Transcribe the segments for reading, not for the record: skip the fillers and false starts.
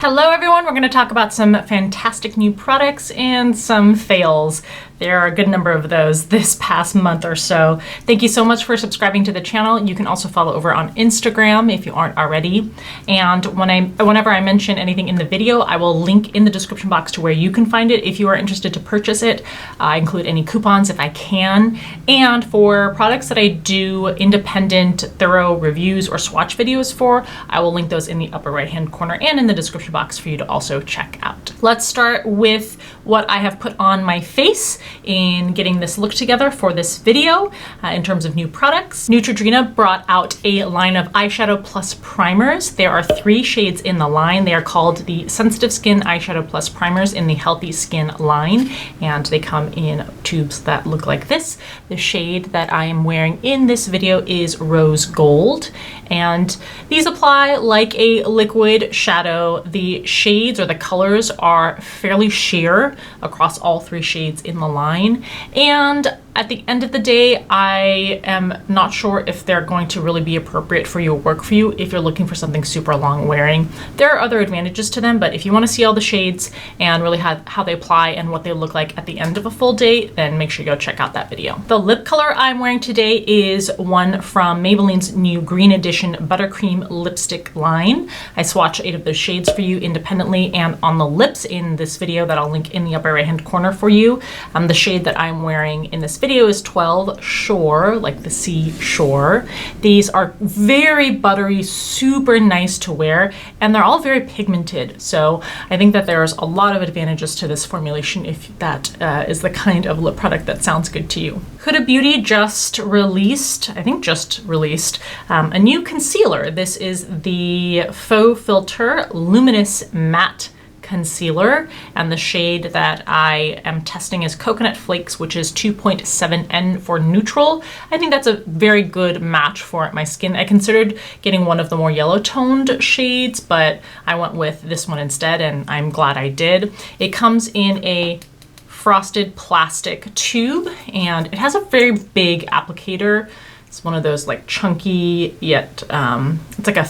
Hello everyone, we're going to talk about some fantastic new products and some fails. There are a good number of those this past month or so. Thank you so much for subscribing to the channel. You can also follow over on Instagram if you aren't already. And whenever I mention anything in the video, I will link in the description box to where you can find it if you are interested to purchase it. I include any coupons if I can. And for products that I do independent, thorough reviews or swatch videos for, I will link those in the upper right-hand corner and in the description box for you to also check out. Let's start with what I have put on my face in getting this look together for this video. In terms of new products, Neutrogena brought out a line of eyeshadow plus primers. There are 3 shades in the line. They are called the Sensitive Skin Eyeshadow Plus Primers in the Healthy Skin line, and they come in tubes that look like this. The shade that I am wearing in this video is Rose Gold, and these apply like a liquid shadow. The shades or the colors are fairly sheer across all 3 shades in the line, and at the end of the day, I am not sure if they're going to really be appropriate for you or work for you if you're looking for something super long wearing. There are other advantages to them, but if you want to see all the shades and really how they apply and what they look like at the end of a full day, then make sure you go check out that video. The lip color I'm wearing today is one from Maybelline's new Green Edition Buttercream Lipstick line. I swatched 8 of those shades for you independently and on the lips in this video that I'll link in the upper right hand corner for you. The shade that I'm wearing in this video is 12 Shore, like the sea shore. These are very buttery, super nice to wear, and they're all very pigmented. So I think that there's a lot of advantages to this formulation if that is the kind of lip product that sounds good to you. Huda Beauty just released, I think just released, a new concealer. This is the Faux Filter Luminous Matte Concealer, and the shade that I am testing is Coconut Flakes, which is 2.7N for neutral. I think that's a very good match for my skin. I considered getting one of the more yellow toned shades, but I went with this one instead, and I'm glad I did. It comes in a frosted plastic tube, and it has a very big applicator. It's one of those like chunky, yet it's like a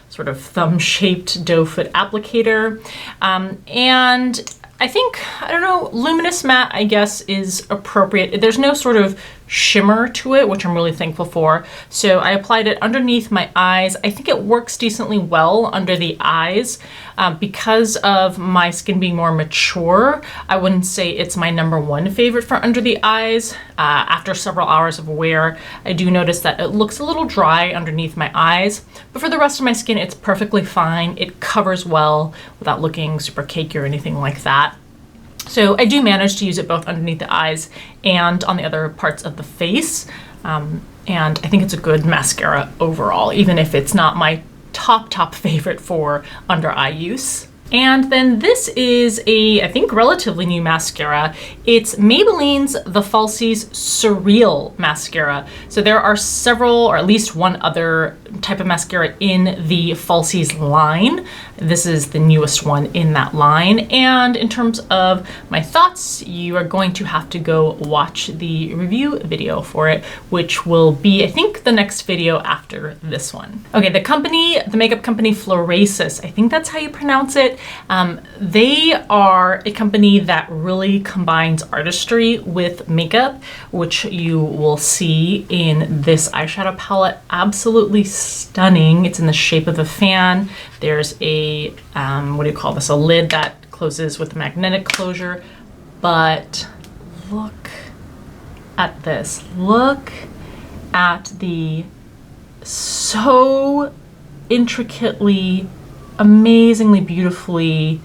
sort of thumb-shaped doe foot applicator. And I think, I don't know, luminous matte, I guess, is appropriate. There's no sort of shimmer to it, which I'm really thankful for. So I applied it underneath my eyes. I think it works decently well under the eyes. Because of my skin being more mature, I wouldn't say it's my #1 favorite for under the eyes. After several hours of wear, I do notice that it looks a little dry underneath my eyes, but for the rest of my skin, it's perfectly fine. It covers well without looking super cakey or anything like that. So I do manage to use it both underneath the eyes and on the other parts of the face. And I think it's a good mascara overall, even if it's not my top favorite for under eye use. And then this is a, I think, relatively new mascara. It's Maybelline's The Falsies Surreal Mascara. So there are several, or at least one other type of mascara in the Falsies line. This is the newest one in that line. And in terms of my thoughts, you are going to have to go watch the review video for it, which will be, I think, the next video after this one. Okay, the makeup company Florasis, I think that's how you pronounce it. They are a company that really combines artistry with makeup, which you will see in this eyeshadow palette. Absolutely stunning. It's in the shape of a fan. There's a, what do you call this? A lid that closes with a magnetic closure. But look at this. Look at the so intricately, amazingly beautifully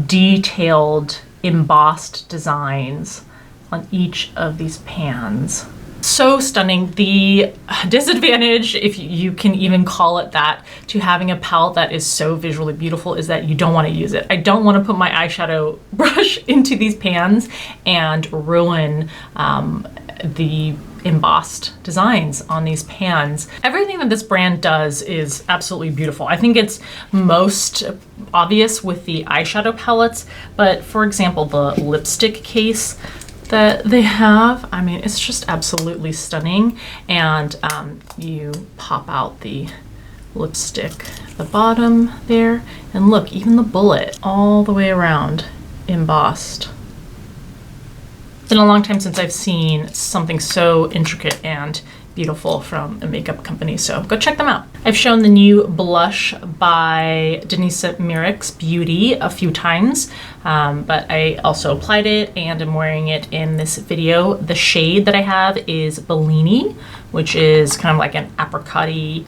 detailed embossed designs on each of these pans. So stunning. The disadvantage, if you can even call it that, to having a palette that is so visually beautiful is that you don't want to use it. I don't want to put my eyeshadow brush into these pans and ruin the embossed designs on these pans. Everything that this brand does is absolutely beautiful. I think it's most obvious with the eyeshadow palettes, but for example, the lipstick case that they have, I mean, it's just absolutely stunning. And you pop out the lipstick at the bottom there. And look, even the bullet all the way around embossed. It's been a long time since I've seen something so intricate and beautiful from a makeup company, so go check them out. I've shown the new blush by Denise Merrick's Beauty a few times, but I also applied it and I'm wearing it in this video. The shade that I have is Bellini, which is kind of like an apricot-y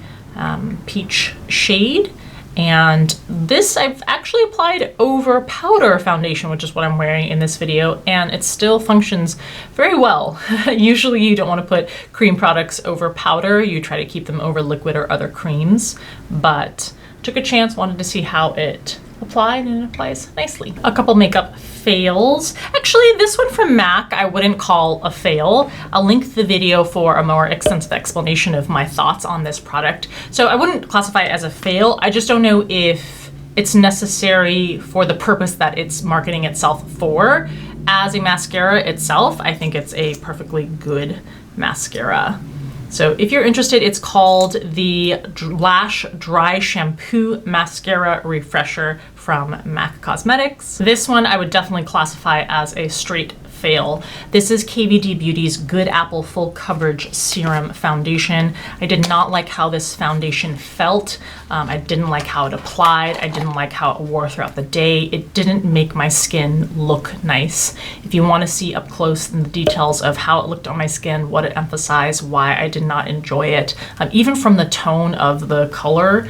peach shade. And this I've actually applied over powder foundation, which is what I'm wearing in this video, and it still functions very well. Usually you don't want to put cream products over powder. You try to keep them over liquid or other creams, but took a chance, wanted to see how it applied, and it applies nicely. A couple makeup fails. Actually, this one from MAC I wouldn't call a fail. I'll link the video for a more extensive explanation of my thoughts on this product. So I wouldn't classify it as a fail. I just don't know if it's necessary for the purpose that it's marketing itself for. As a mascara itself, I think it's a perfectly good mascara. So if you're interested, it's called the Lash Dry Shampoo Mascara Refresher from MAC Cosmetics. This one I would definitely classify as a straight fail. This is KVD Beauty's Good Apple Full Coverage Serum Foundation. I did not like how this foundation felt. I didn't like how it applied. I didn't like how it wore throughout the day. It didn't make my skin look nice. If you want to see up close the details of how it looked on my skin, what it emphasized, why I did not enjoy it, even from the tone of the color,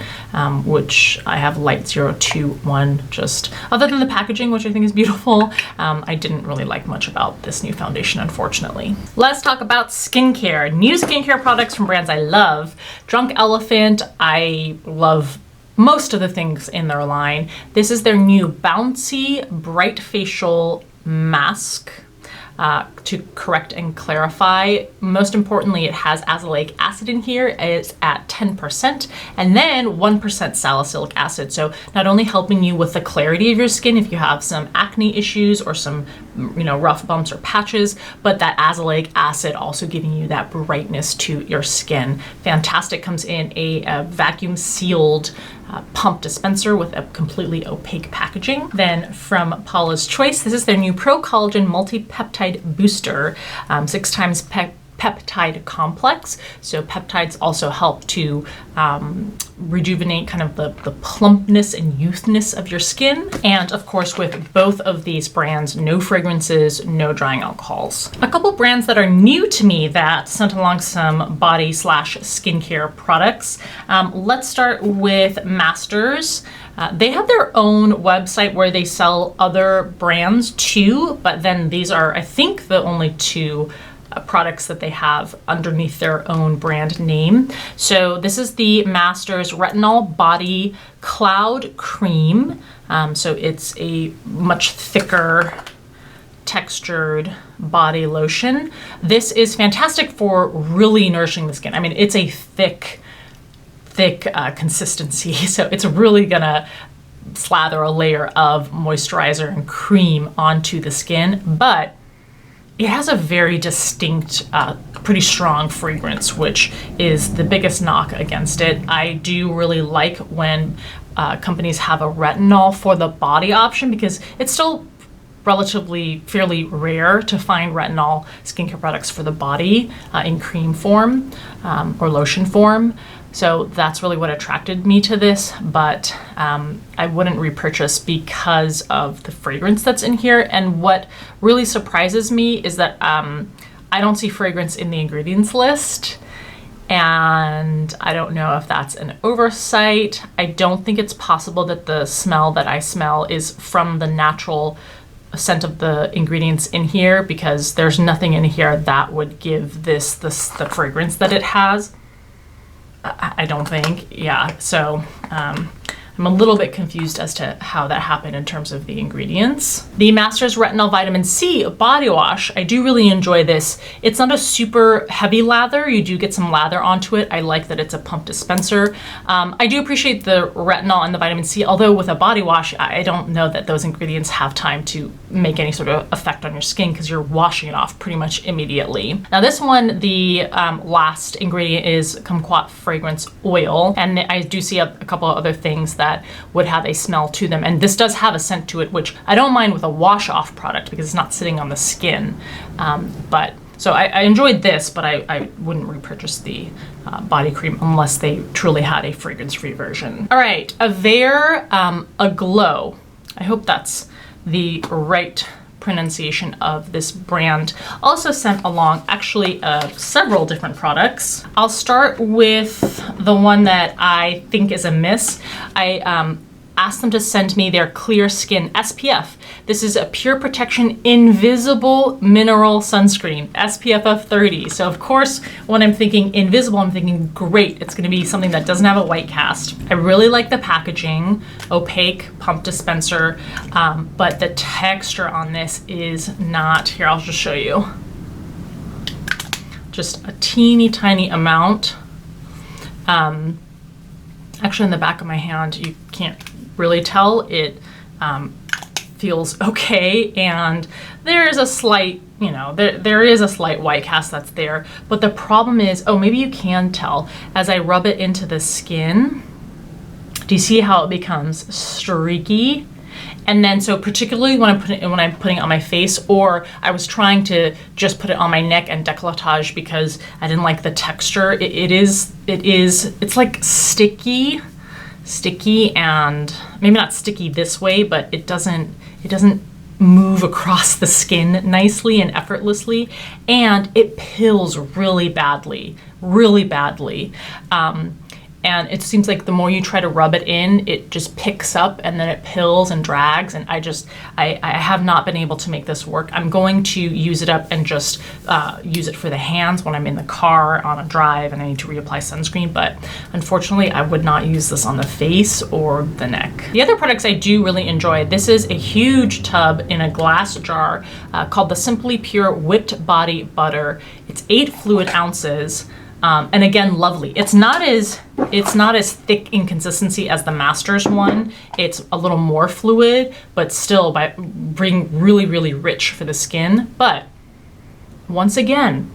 which I have light 021, just other than the packaging, which I think is beautiful, I didn't really like much about this new foundation, unfortunately. Let's talk about skincare. New skincare products from brands I love. Drunk Elephant, I love most of the things in their line. This is their new Bouncy Bright Facial Mask. To correct and clarify. Most importantly, it has azelaic acid in here. It's at 10% and then 1% salicylic acid. So not only helping you with the clarity of your skin if you have some acne issues or some rough bumps or patches, but that azelaic acid also giving you that brightness to your skin. Fantastic. Comes in a vacuum sealed pump dispenser with a completely opaque packaging. Then from Paula's Choice, this is their new Pro Collagen Multi-Peptide Booster, 6 times peptide complex. So peptides also help to rejuvenate kind of the plumpness and youthness of your skin. And of course, with both of these brands, no fragrances, no drying alcohols. A couple brands that are new to me that sent along some body/skincare products. Let's start with Masters. They have their own website where they sell other brands too, but then these are, I think, the only two products that they have underneath their own brand name. So this is the Masters Retinol Body Cloud Cream. So it's a much thicker textured body lotion. This is fantastic for really nourishing the skin. I mean, it's a thick consistency. So it's really gonna slather a layer of moisturizer and cream onto the skin, but it has a very distinct, pretty strong fragrance, which is the biggest knock against it. I do really like when companies have a retinol for the body option because it's still relatively fairly rare to find retinol skincare products for the body in cream form or lotion form. So that's really what attracted me to this, but I wouldn't repurchase because of the fragrance that's in here. And what really surprises me is that I don't see fragrance in the ingredients list. And I don't know if that's an oversight. I don't think it's possible that the smell that I smell is from the natural scent of the ingredients in here, because there's nothing in here that would give this the fragrance that it has. I don't think, yeah. So I'm a little bit confused as to how that happened in terms of the ingredients. The Masters Retinol Vitamin C Body Wash, I do really enjoy this. It's not a super heavy lather. You do get some lather onto it. I like that it's a pump dispenser. I do appreciate the retinol and the vitamin C, although with a body wash, I don't know that those ingredients have time to make any sort of effect on your skin because you're washing it off pretty much immediately. Now this one, the last ingredient is kumquat fragrance oil, and I do see a couple of other things that would have a smell to them, and this does have a scent to it, which I don't mind with a wash off product because it's not sitting on the skin. So I enjoyed this, but I wouldn't repurchase the body cream unless they truly had a fragrance-free version. All right, Avere Aglow. I hope that's the right pronunciation of this brand. Also sent along actually several different products. I'll start with the one that I think is a miss. I asked them to send me their Clear Skin SPF. This is a Pure Protection Invisible Mineral Sunscreen, SPF of 30. So of course, when I'm thinking invisible, I'm thinking great, it's gonna be something that doesn't have a white cast. I really like the packaging, opaque pump dispenser, but the texture on this is not, here, I'll just show you. Just a teeny tiny amount. Actually, in the back of my hand, you can't really tell. It feels okay, and there is a slight, there is a slight white cast that's there, but the problem is, oh, maybe you can tell, as I rub it into the skin, do you see how it becomes streaky? And then, so particularly when I'm putting it on my face, or I was trying to just put it on my neck and décolletage because I didn't like the texture. It's like sticky, and maybe not sticky this way, but it doesn't move across the skin nicely and effortlessly, and it pills really badly. And it seems like the more you try to rub it in, it just picks up and then it pills and drags. And I have not been able to make this work. I'm going to use it up and just use it for the hands when I'm in the car on a drive and I need to reapply sunscreen. But unfortunately, I would not use this on the face or the neck. The other products I do really enjoy, this is a huge tub in a glass jar called the Simply Pure Whipped Body Butter. It's 8 fluid ounces. And again, lovely. It's not as thick in consistency as the Masters one. It's a little more fluid, but still being really, really rich for the skin. But once again,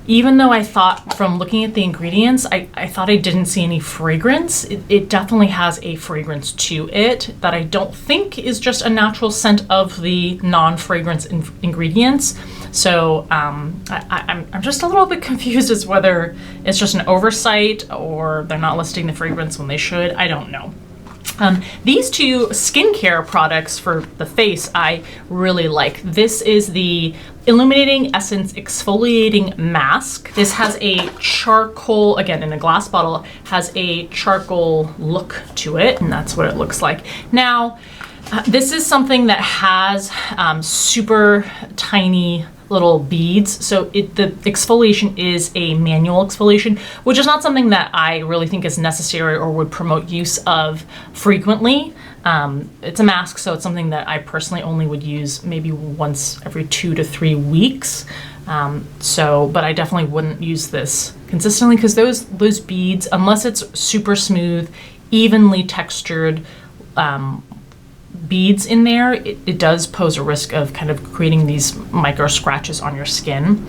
even though I thought from looking at the ingredients, I thought I didn't see any fragrance, it definitely has a fragrance to it that I don't think is just a natural scent of the non-fragrance ingredients. So I'm just a little bit confused as whether it's just an oversight or they're not listing the fragrance when they should. I don't know. These two skincare products for the face I really like. This is the Illuminating Essence Exfoliating Mask. This has a charcoal, again in a glass bottle, has a charcoal look to it, and that's what it looks like. Now, this is something that has super tiny little beads. So the exfoliation is a manual exfoliation, which is not something that I really think is necessary or would promote use of frequently. It's a mask, so it's something that I personally only would use maybe once every 2 to 3 weeks. But I definitely wouldn't use this consistently because those beads, unless it's super smooth, evenly textured, beads in there, it does pose a risk of kind of creating these micro scratches on your skin.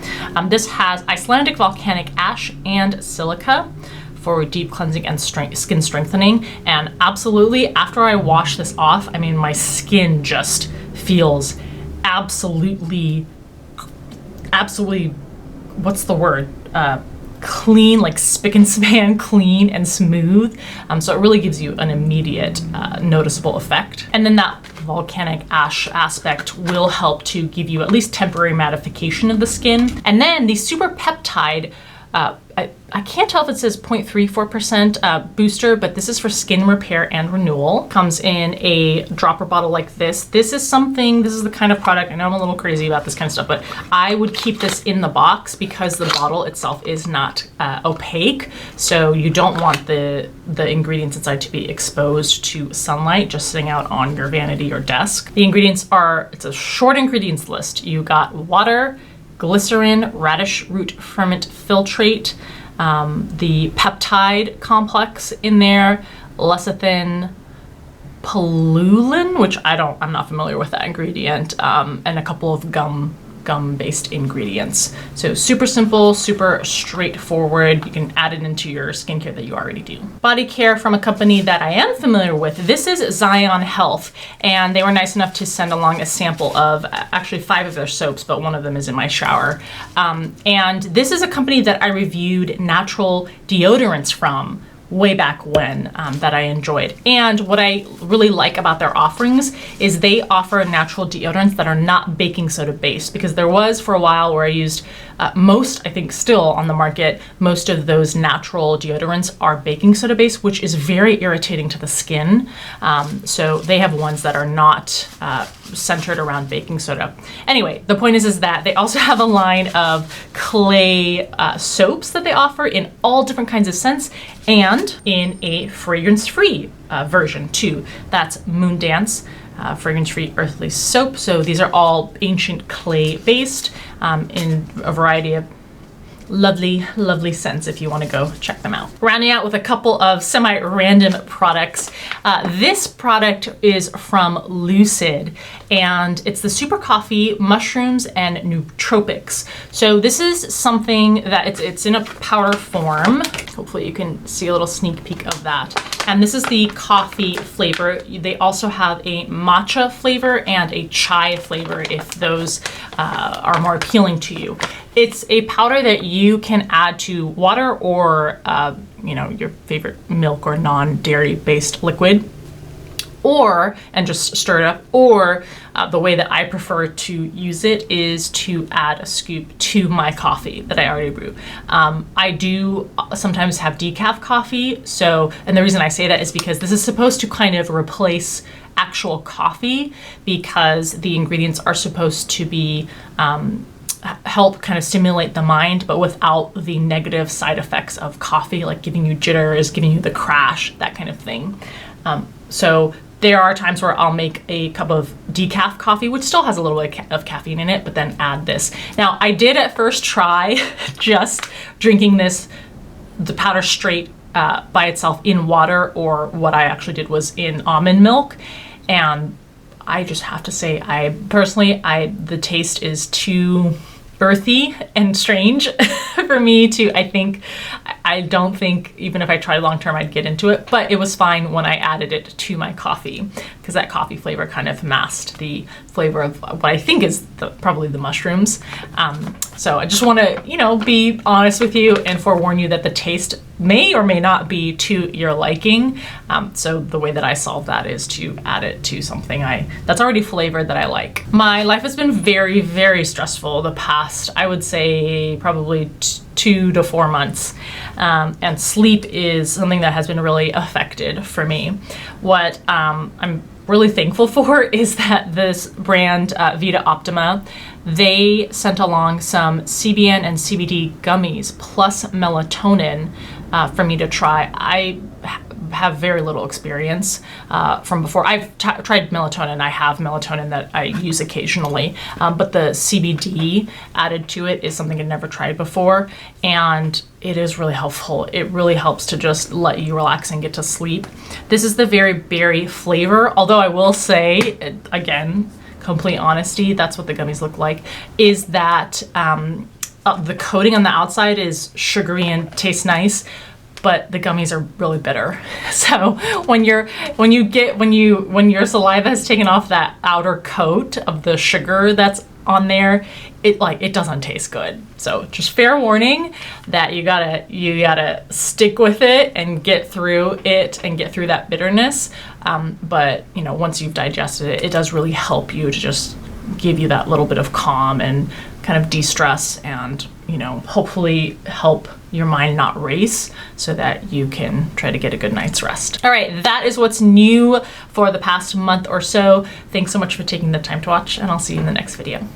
This has Icelandic volcanic ash and silica for deep cleansing and skin strengthening. And absolutely, after I wash this off, I mean, my skin just feels absolutely, what's the word? Clean, like spick and span clean and smooth. So it really gives you an immediate noticeable effect. And then that volcanic ash aspect will help to give you at least temporary mattification of the skin. And then the super peptide, I can't tell if it says 0.34% booster, but this is for skin repair and renewal. Comes in a dropper bottle like this. This is the kind of product, I know I'm a little crazy about this kind of stuff, but I would keep this in the box because the bottle itself is not opaque. So you don't want the ingredients inside to be exposed to sunlight, just sitting out on your vanity or desk. The ingredients it's a short ingredients list. You got water, glycerin, radish root ferment filtrate, the peptide complex in there, lecithin, palulin, which I'm not familiar with that ingredient, and a couple of gum-based ingredients. So super simple, super straightforward. You can add it into your skincare that you already do. Body care from a company that I am familiar with. This is Zion Health, and they were nice enough to send along a sample of actually 5 of their soaps, but one of them is in my shower. And this is a company that I reviewed natural deodorants from way back when that I enjoyed. And what I really like about their offerings is they offer natural deodorants that are not baking soda based, because there was for a while where I used most, I think still on the market, most of those natural deodorants are baking soda based, which is very irritating to the skin. So they have ones that are not centered around baking soda. Anyway, the point is that they also have a line of clay soaps that they offer in all different kinds of scents, and in a fragrance-free version too. That's Moon Dance, fragrance-free earthly soap. So these are all ancient clay based in a variety of lovely scents if you want to go check them out. Rounding out with a couple of semi-random products. This product is from Lucid, and it's the Super Coffee Mushrooms and Nootropics. So this is something that it's in a powder form. Hopefully you can see a little sneak peek of that. And this is the coffee flavor. They also have a matcha flavor and a chai flavor if those are more appealing to you. It's a powder that you can add to water or your favorite milk or non-dairy based liquid, and just stir it up, or the way that I prefer to use it is to add a scoop to my coffee that I already brew. I do sometimes have decaf coffee, and the reason I say that is because this is supposed to kind of replace actual coffee, because the ingredients are supposed to be help kind of stimulate the mind, but without the negative side effects of coffee, like giving you jitters, giving you the crash, that kind of thing. So there are times where I'll make a cup of decaf coffee, which still has a little bit of caffeine in it, but then add this. Now, I did at first try just drinking the powder straight by itself in water, or what I actually did was in almond milk. And I just have to say, the taste is too earthy and strange for me to, I don't think, even if I tried long term, I'd get into it, but it was fine when I added it to my coffee, because that coffee flavor kind of masked the flavor of what I think is probably the mushrooms. So I just want to, be honest with you and forewarn you that the taste may or may not be to your liking. So the way that I solve that is to add it to something that's already flavored that I like. My life has been very, very stressful the past, I would say, probably 2 to 4 months. And sleep is something that has been really affected for me. What I'm really thankful for is that this brand, Vita Optima, they sent along some CBN and CBD gummies plus melatonin for me to try. I have very little experience from before. I've tried melatonin. I have melatonin that I use occasionally, but the CBD added to it is something I've never tried before, and it is really helpful. It really helps to just let you relax and get to sleep. This is the very berry flavor, although I will say, again, complete honesty, that's what the gummies look like, is that the coating on the outside is sugary and tastes nice, but the gummies are really bitter. So when your saliva has taken off that outer coat of the sugar that's on there, it doesn't taste good. So just fair warning that you gotta stick with it and get through it and get through that bitterness. But once you've digested it, it does really help you to just give you that little bit of calm and kind of de-stress and, you know, hopefully help your mind not race so that you can try to get a good night's rest. All right, that is what's new for the past month or so. Thanks so much for taking the time to watch, and I'll see you in the next video.